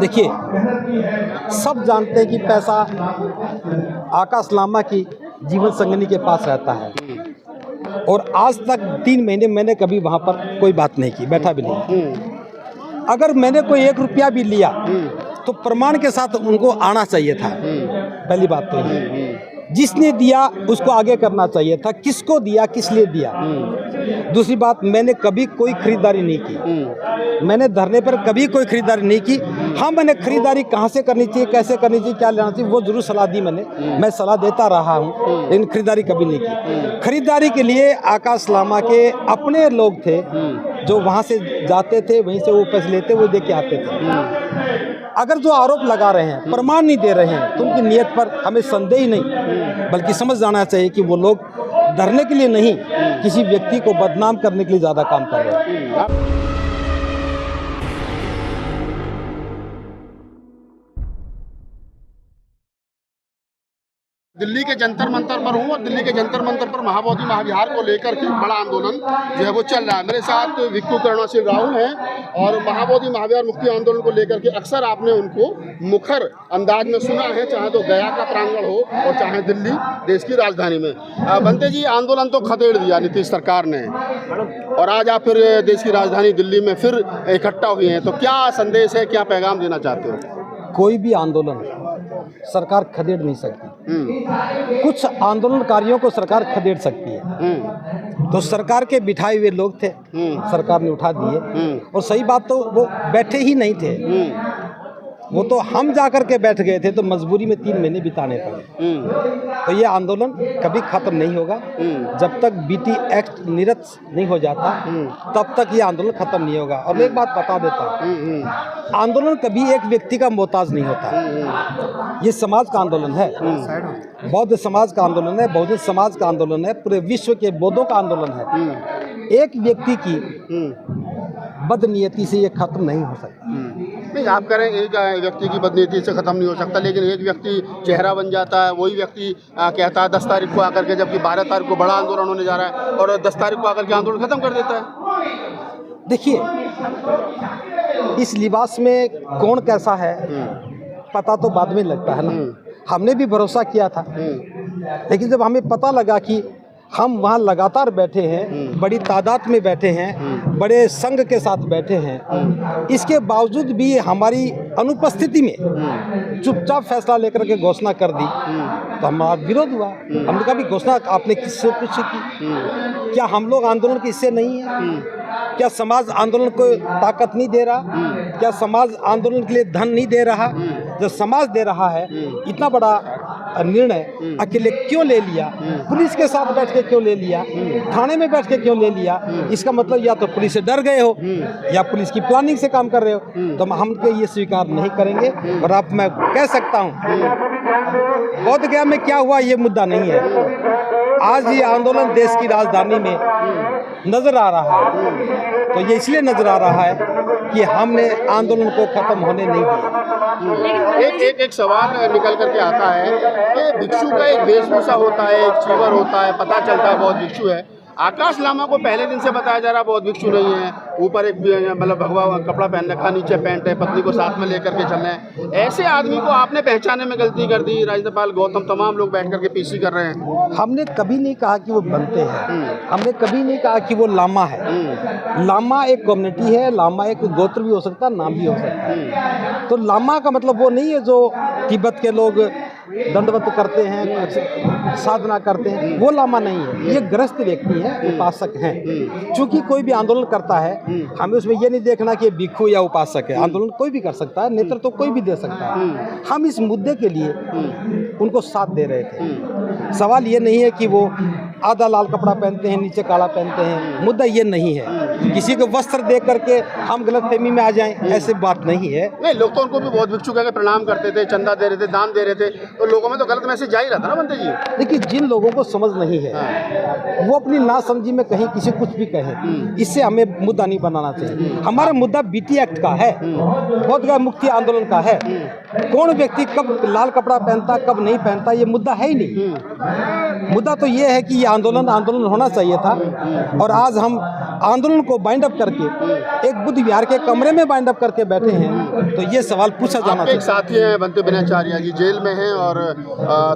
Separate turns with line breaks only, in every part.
देखिए, सब जानते हैं कि पैसा आकाश लामा की जीवन संगिनी के पास रहता है और आज तक 3 महीने मैंने कभी वहाँ पर कोई बात नहीं की, बैठा भी नहीं। अगर मैंने कोई 1 रुपया भी लिया तो प्रमाण के साथ उनको आना चाहिए था। पहली बात तो ये, जिसने दिया उसको आगे करना चाहिए था, किसको दिया, किस लिए दिया। दूसरी बात, मैंने कभी कोई खरीदारी नहीं की, मैंने धरने पर कभी कोई खरीदारी नहीं की। हाँ, मैंने खरीदारी कहाँ से करनी चाहिए, कैसे करनी चाहिए, क्या लेना चाहिए, वो जरूर सलाह दी मैंने, मैं सलाह देता रहा हूँ, लेकिन खरीदारी कभी नहीं की। खरीदारी के लिए आकाश लामा के अपने लोग थे जो वहाँ से जाते थे, वहीं से वो पैसे लेते, वो दे के आते थे। अगर जो आरोप लगा रहे हैं, प्रमाण नहीं दे रहे हैं, तो उनकी नीयत पर हमें संदेह नहीं, बल्कि समझ जाना चाहिए कि वो लोग डरने के लिए नहीं, किसी व्यक्ति को बदनाम करने के लिए ज़्यादा काम कर रहे हैं।
दिल्ली के जंतर मंतर पर हूँ और दिल्ली के जंतर मंतर पर महाबोधि महाविहार को लेकर के बड़ा आंदोलन जो है वो चल रहा है। मेरे साथ विक्कू करुणा सिंह राहुल हैं और महाबोधि महाविहार मुक्ति आंदोलन को लेकर के अक्सर आपने उनको मुखर अंदाज में सुना है, चाहे तो गया का प्रांगण हो और चाहे दिल्ली देश की राजधानी में। बंते जी, आंदोलन तो खदेड़ दिया नीतीश सरकार ने और आज आप फिर देश की राजधानी दिल्ली में फिर इकट्ठा हुए हैं, तो क्या संदेश है, क्या पैगाम देना चाहते हो?
कोई भी आंदोलन सरकार खदेड़ नहीं सकती। कुछ आंदोलनकारियों को सरकार खदेड़ सकती है। तो सरकार के बिठाए हुए लोग थे, सरकार ने उठा दिए। और सही बात तो वो बैठे ही नहीं थे, वो तो हम जाकर के बैठ गए थे, तो मजबूरी में 3 महीने बिताने पड़े। तो ये आंदोलन कभी खत्म नहीं होगा जब तक बीटी एक्ट निरस्त नहीं हो जाता, तब तक ये आंदोलन खत्म नहीं होगा। और मैं एक बात बता देता हूँ, आंदोलन कभी एक व्यक्ति का मोहताज नहीं होता। ये समाज का आंदोलन है, बौद्ध समाज का आंदोलन है, बहुजन समाज का आंदोलन है, पूरे विश्व के बौद्धों का आंदोलन है। एक व्यक्ति की बदनीयती से ये खत्म नहीं हो सकता।
नहीं, आप करें एक व्यक्ति की बदनीयती से ख़त्म नहीं हो सकता, लेकिन एक व्यक्ति चेहरा बन जाता है। वही व्यक्ति कहता है 10 तारीख को आकर के, जबकि 12 तारीख को बड़ा आंदोलन होने जा रहा है, और 10 तारीख को आकर के आंदोलन ख़त्म कर देता है।
देखिए, इस लिबास में कौन कैसा है पता तो बाद में लगता है ना। हमने भी भरोसा किया था, लेकिन जब हमें पता लगा कि हम वहाँ लगातार बैठे हैं, बड़ी तादाद में बैठे हैं, बड़े संघ के साथ बैठे हैं, इसके बावजूद भी हमारी अनुपस्थिति में चुपचाप फैसला लेकर के घोषणा कर दी, तो हमारा विरोध हुआ। हमने कहा भी घोषणा आपने किससे पूछी की? क्या हम लोग आंदोलन के हिस्से नहीं है? क्या समाज आंदोलन को ताकत नहीं दे रहा? क्या समाज आंदोलन के लिए धन नहीं दे रहा? जो समाज दे रहा है, इतना बड़ा निर्णय अकेले क्यों ले लिया? पुलिस के साथ बैठ के क्यों ले लिया? थाने में बैठ के क्यों ले लिया? इसका मतलब या तो पुलिस से डर गए हो या पुलिस की प्लानिंग से काम कर रहे हो। तो हम ये स्वीकार नहीं करेंगे। और अब मैं कह सकता हूँ, बोध गया में क्या हुआ ये मुद्दा नहीं है। आज ये आंदोलन देश की राजधानी में नजर आ रहा है, तो ये इसलिए नजर आ रहा है कि हमने आंदोलन को खत्म होने नहीं दिया।
एक सवाल निकल करके आता है कि भिक्षु का एक वेशभूषा होता है, एक चीवर होता है, पता चलता है बहुत भिक्षु है। आकाश लामा को पहले दिन से बताया जा रहा बहुत भिक्षु नहीं है, ऊपर एक मतलब भगवा कपड़ा पहन रखा, नीचे पैंट है, पत्नी को साथ में लेकर के चल रहे हैं। ऐसे आदमी को आपने पहचाने में गलती कर दी। राज्यपाल गौतम, तमाम लोग बैठ करके पीसी कर रहे हैं।
हमने कभी नहीं कहा कि वो बनते हैं, हमने कभी नहीं कहा कि वो लामा है। लामा एक कम्युनिटी है, लामा एक गोत्र भी हो सकता है, नाम भी हो सकता है। तो लामा का मतलब वो नहीं है जो तिब्बत के लोग दंडवत करते हैं, साधना करते हैं, वो लामा नहीं है। ये गृहस्थ व्यक्ति है, उपासक हैं। चूंकि कोई भी आंदोलन करता है, हमें उसमें ये नहीं देखना कि भिक्षु या उपासक है। आंदोलन कोई भी कर सकता है, नेतृत्व तो कोई भी दे सकता है। हम इस मुद्दे के लिए उनको साथ दे रहे थे। सवाल ये नहीं है कि वो आधा लाल कपड़ा पहनते हैं, नीचे काला पहनते हैं, मुद्दा ये नहीं है। किसी को वस्त्र दे करके हम गलतफहमी में आ जाएं, ऐसी बात नहीं है।
नहीं, लोग तो उनको भी बहुत भिक्षु कह के प्रणाम करते थे, चंदा दे रहे थे, दान दे रहे थे, तो लोगों में तो गलत मैसेज जा ही रहा था ना बंते जी।
देखिए, जिन लोगों को समझ नहीं है वो अपनी नासमझी में कहीं किसी कुछ भी कहें, इससे हमें मुद्दा नहीं बनाना चाहिए। हमारा मुद्दा बीटी एक्ट का है, बोध गया मुक्ति आंदोलन का है। कौन व्यक्ति कब लाल कपड़ा पहनता, कब नहीं पहनता, ये मुद्दा है ही नहीं। मुद्दा तो ये है कि ये आंदोलन होना चाहिए था। और आज हम आंदोलन को बाइंड अप करके एक बुद्ध विहार के कमरे में बाइंड अप करके बैठे हैं, तो ये सवाल पूछा जाना
चाहिए। एक साथी हैं बनते बिनाचार्य जी, जेल में हैं, और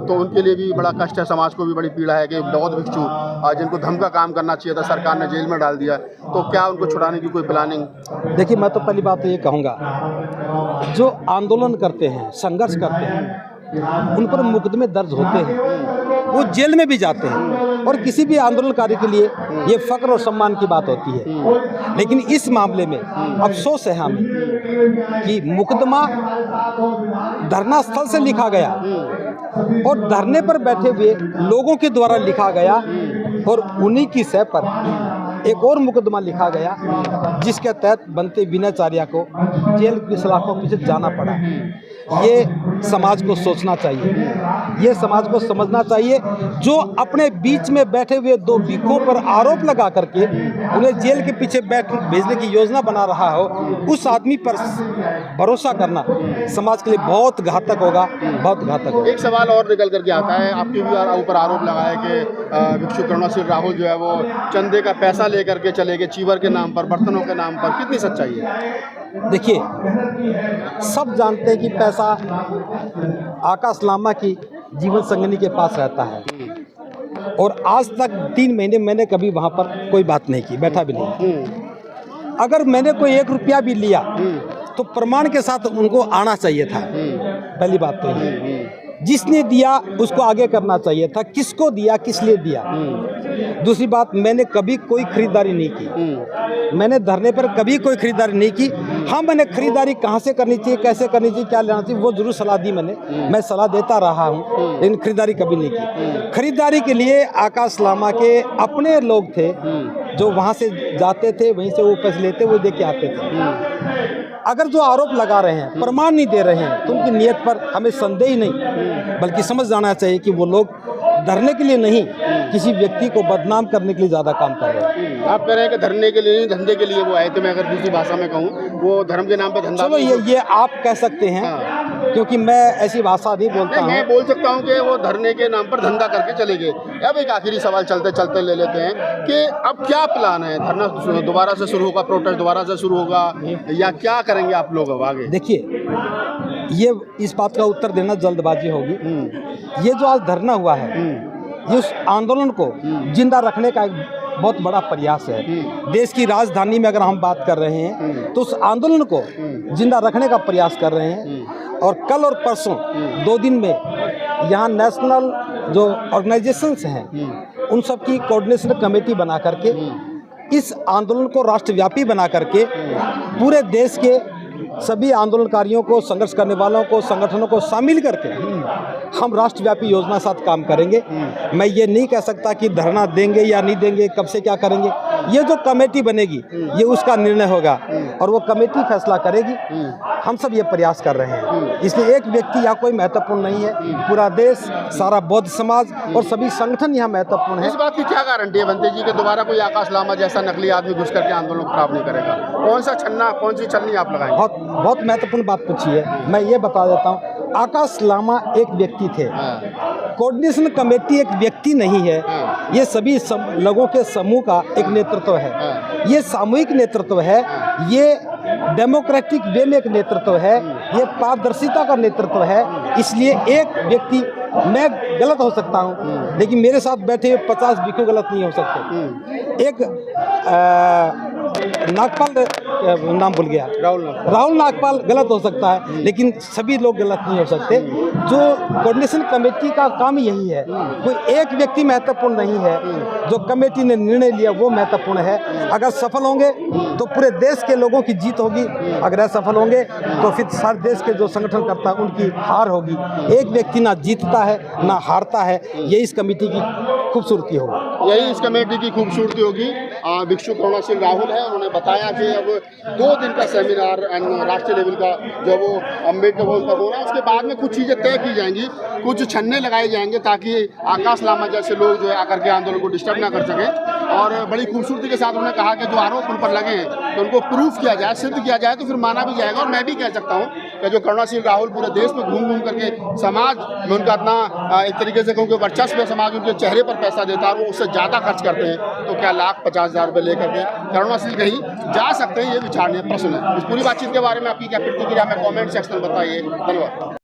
तो उनके लिए भी बड़ा कष्ट है, समाज को भी बड़ी पीड़ा है कि बौद्ध भिक्षु जिनको धर्म का काम करना चाहिए था सरकार ने जेल में डाल दिया, तो क्या उनको छुड़ाने की कोई प्लानिंग?
देखिए, मैं तो पहली बात तो ये कहूँगा, जो आंदोलन करते हैं, संघर्ष करते हैं, उन पर मुकदमे दर्ज होते हैं, वो जेल में भी जाते हैं, और किसी भी आंदोलनकारी के लिए ये फक्र और सम्मान की बात होती है। लेकिन इस मामले में अफसोस है हमें कि मुकदमा धरना स्थल से लिखा गया और धरने पर बैठे हुए लोगों के द्वारा लिखा गया, और उन्हीं की सह पर एक और मुकदमा लिखा गया जिसके तहत बनते बिनाचार्य को जेल की सलाखों के पीछे जाना पड़ा। ये समाज को सोचना चाहिए, ये समाज को समझना चाहिए। जो अपने बीच में बैठे हुए दो भिक्षुओं पर आरोप लगा करके उन्हें जेल के पीछे भेजने की योजना बना रहा हो, उस आदमी पर भरोसा करना समाज के लिए बहुत घातक होगा, बहुत घातक होगा।
एक सवाल और निकल करके आता है, आपके भी ऊपर आरोप लगा है कि भिक्षु करुणा सिंह राहुल जो है वो चंदे का पैसा लेकर के चले गए, चीवर के नाम पर, बर्तनों के नाम पर, कितनी सच्चाई है?
देखिए, सब जानते हैं कि पैसा आकाश लामा की जीवन संगिनी के पास रहता है, और आज तक 3 महीने मैंने कभी वहाँ पर कोई बात नहीं की, बैठा भी नहीं। अगर मैंने कोई 1 रुपया भी लिया तो प्रमाण के साथ उनको आना चाहिए था। पहली बात तो ये, जिसने दिया उसको आगे करना चाहिए था, किसको दिया, किस लिए दिया। दूसरी बात, मैंने कभी कोई खरीदारी नहीं की, मैंने धरने पर कभी कोई खरीदारी नहीं की। हाँ, मैंने खरीदारी कहाँ से करनी चाहिए, कैसे करनी चाहिए, क्या लेना चाहिए, वो जरूर सलाह दी मैंने, मैं सलाह देता रहा हूँ, लेकिन खरीदारी कभी नहीं की। खरीदारी के लिए आकाश लामा के अपने लोग थे जो वहाँ से जाते थे, वहीं से वो पैसे लेते, वो दे के आते थे। अगर जो आरोप लगा रहे हैं, प्रमाण नहीं दे रहे हैं, तो उनकी नीयत पर हमें संदेह ही नहीं, बल्कि समझ जाना चाहिए कि वो लोग धरने के लिए नहीं, किसी व्यक्ति को बदनाम करने के लिए ज़्यादा काम कर रहे हैं।
आप कह रहे हैं कि धरने के लिए नहीं, धंधे के लिए वो आए थे। मैं अगर दूसरी भाषा में कहूँ, वो धर्म के नाम पर धंधा।
चलो, ये आप कह सकते हैं। हाँ। क्योंकि मैं ऐसी भाषा नहीं बोलता हूँ।
मैं बोल सकता हूँ कि वो धरने के नाम पर धंधा करके चले गए। अब एक आखिरी सवाल चलते चलते ले लेते हैं कि अब क्या प्लान है? धरना दोबारा से शुरू होगा, प्रोटेस्ट दोबारा से शुरू होगा, या क्या करेंगे आप लोग अब आगे?
देखिए, ये इस बात का उत्तर देना जल्दबाजी होगी। ये जो आज धरना हुआ है, ये उस आंदोलन को जिंदा रखने का एक बहुत बड़ा प्रयास है। देश की राजधानी में अगर हम बात कर रहे हैं तो उस आंदोलन को जिंदा रखने का प्रयास कर रहे हैं। और कल और परसों 2 दिन में यहाँ नेशनल जो ऑर्गेनाइजेशंस हैं, उन सब की कोऑर्डिनेशन कमेटी बना करके इस आंदोलन को राष्ट्रव्यापी बना करके पूरे देश के सभी आंदोलनकारियों को, संघर्ष करने वालों को, संगठनों को शामिल करके हम राष्ट्रव्यापी योजना साथ काम करेंगे। मैं ये नहीं कह सकता कि धरना देंगे या नहीं देंगे, कब से क्या करेंगे। ये जो कमेटी बनेगी, ये उसका निर्णय होगा और वो कमेटी फैसला करेगी। हम सब ये प्रयास कर रहे हैं, इसलिए एक व्यक्ति यहाँ कोई महत्वपूर्ण नहीं है, पूरा देश, सारा बौद्ध समाज और सभी संगठन यहाँ महत्वपूर्ण है।
इस बात की क्या गारंटी है बनते जी कि दोबारा कोई आकाश लामा जैसा नकली आदमी घुस करके आंदोलन को खराब नहीं करेगा? कौन सा छन्ना, कौन सी छलनी आप लगाएंगे?
बहुत महत्वपूर्ण बात पूछी है। मैं ये बता देता हूँ, आकाश लामा एक व्यक्ति थे, कोऑर्डिनेशन कमेटी एक व्यक्ति नहीं है, ये सभी लोगों के समूह का एक नेतृत्व है। ये सामूहिक नेतृत्व है, ये डेमोक्रेटिक वे में एक नेतृत्व है, ये पारदर्शिता का नेतृत्व है। इसलिए एक व्यक्ति, मैं गलत हो सकता हूँ, लेकिन मेरे साथ बैठे हुए 50 भिक्षु गलत नहीं हो सकते। एक नागपाल, नाम भूल गया, राहुल नागपाल गलत हो सकता है, लेकिन सभी लोग गलत नहीं हो सकते। जो कोऑर्डिनेशन कमेटी का काम यही है, कोई एक व्यक्ति महत्वपूर्ण नहीं है, जो कमेटी ने निर्णय लिया वो महत्वपूर्ण है। अगर सफल होंगे तो पूरे देश के लोगों की जीत होगी, अगर असफल होंगे तो फिर सारे देश के जो संगठन करता है उनकी हार होगी। एक व्यक्ति ना जीतता है ना हारता है, ये इस कमेटी की खूबसूरती होगी।
यही इस कमेटी की खूबसूरती होगी। भिक्षु करुणा सिंह राहुल है, उन्होंने बताया कि अब 2 दिन का सेमिनार राष्ट्रीय लेवल का जो वो अम्बेडकर भवन पर हो रहा है, उसके बाद में कुछ चीज़ें तय की जाएंगी, कुछ छन्ने लगाए जाएंगे ताकि आकाश लामा जैसे लोग जो है आकर के आंदोलन को डिस्टर्ब ना कर सकें। और बड़ी खूबसूरती के साथ उन्होंने कहा कि जो आरोप उन पर लगे हैं तो उनको प्रूफ किया जाए, सिद्ध किया जाए, तो फिर माना भी जाएगा। और मैं भी कह सकता हूँ कि जो करुणाशील राहुल पूरे देश में घूम घूम करके समाज में उनका इतना एक तरीके से कहूँ कि वर्चस्व है, समाज उनके चेहरे पर पैसा देता है और वो उससे ज़्यादा खर्च करते हैं, तो क्या 1,50,000 रुपये लेकर के करुणाशील कहीं जा सकते हैं, ये विचारणीय प्रश्न है। इस पूरी बातचीत के बारे में आपकी क्या प्रतिक्रिया में कमेंट सेक्शन में बताइए। धन्यवाद।